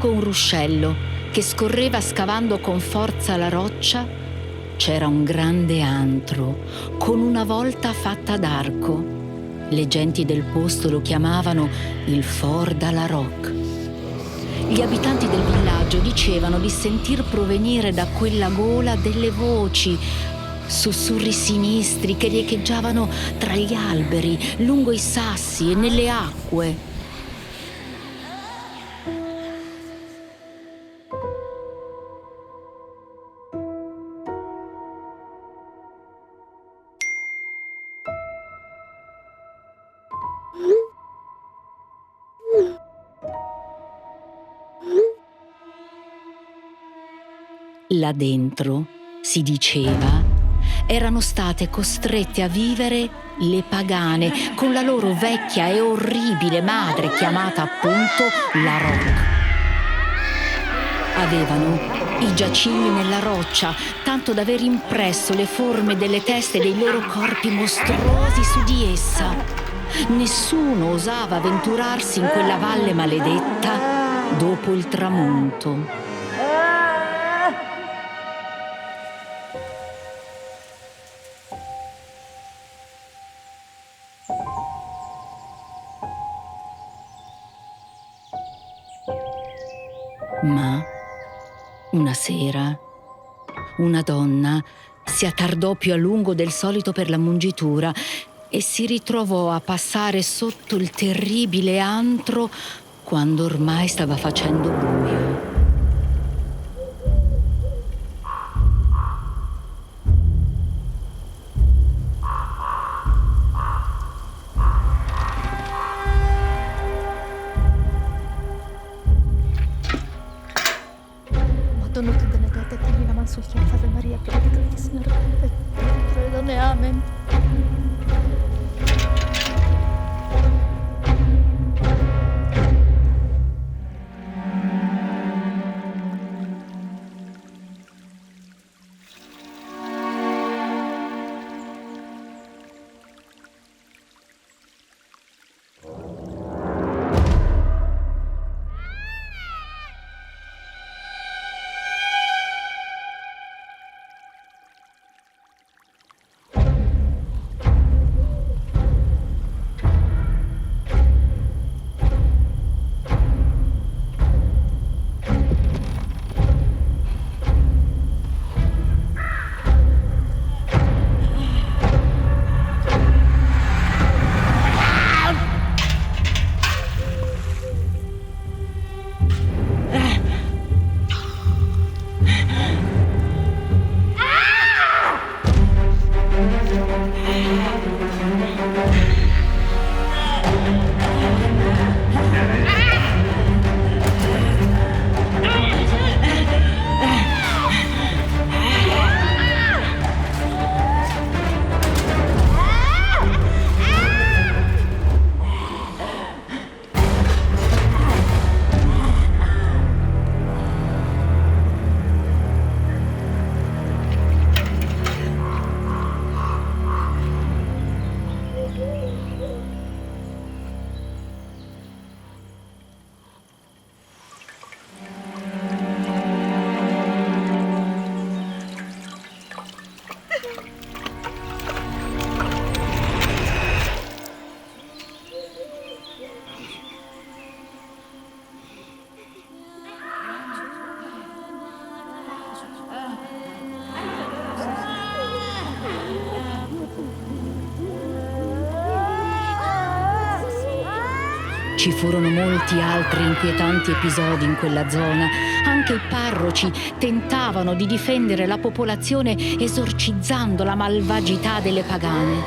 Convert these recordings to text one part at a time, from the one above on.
lungo un ruscello che scorreva scavando con forza la roccia, c'era un grande antro con una volta fatta d'arco. Le genti del posto lo chiamavano il Fort dalla Rock. Gli abitanti del villaggio dicevano di sentir provenire da quella gola delle voci, sussurri sinistri che riecheggiavano tra gli alberi, lungo i sassi e nelle acque. Là dentro, si diceva, erano state costrette a vivere le pagane con la loro vecchia e orribile madre chiamata appunto la Rock. Avevano i giacigni nella roccia, tanto da aver impresso le forme delle teste dei loro corpi mostruosi su di essa. Nessuno osava avventurarsi in quella valle maledetta dopo il tramonto. Ma una sera una donna si attardò più a lungo del solito per la mungitura e si ritrovò a passare sotto il terribile antro quando ormai stava facendo buio. Madonna tu benedetta e termina man sul chiaro Ave Maria, piena di grazia, Signore, tra le donne, amen. Ci furono molti altri inquietanti episodi in quella zona. Anche i parroci tentavano di difendere la popolazione esorcizzando la malvagità delle pagane.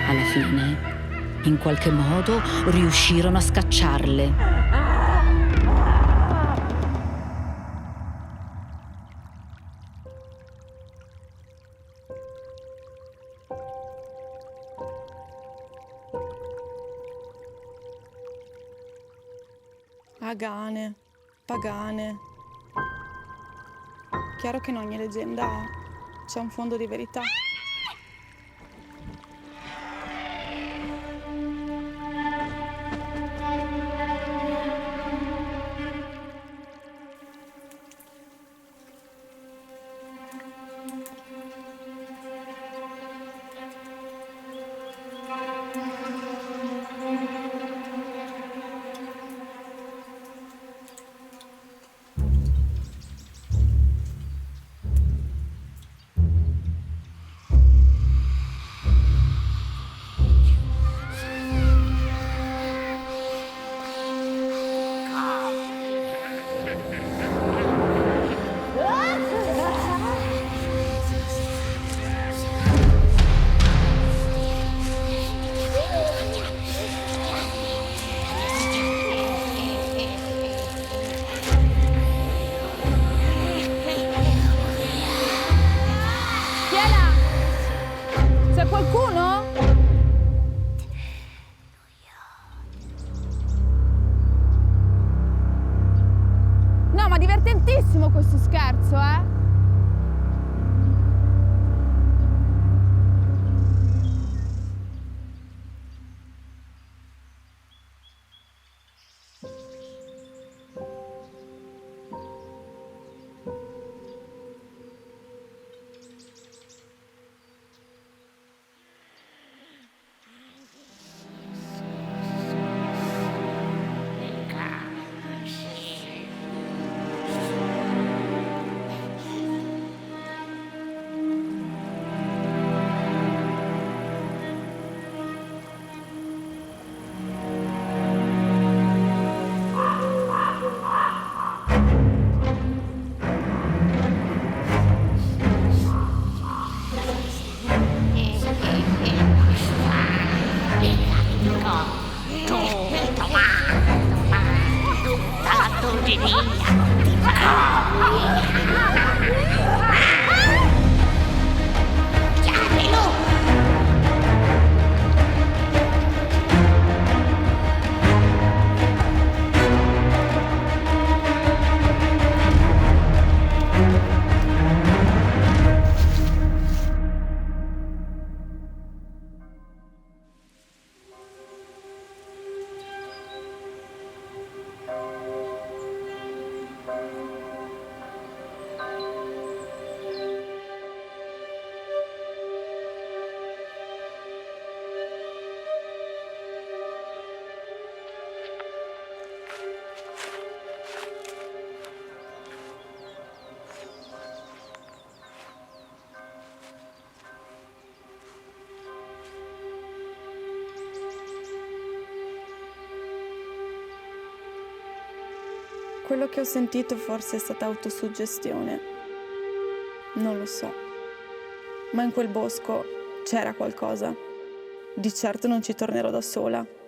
Alla fine, in qualche modo, riuscirono a scacciarle. Pagane, pagane. Chiaro che in ogni leggenda c'è un fondo di verità. questo scherzo, eh? Quello che ho sentito forse è stata autosuggestione. Non lo so. Ma in quel bosco c'era qualcosa. Di certo non ci tornerò da sola.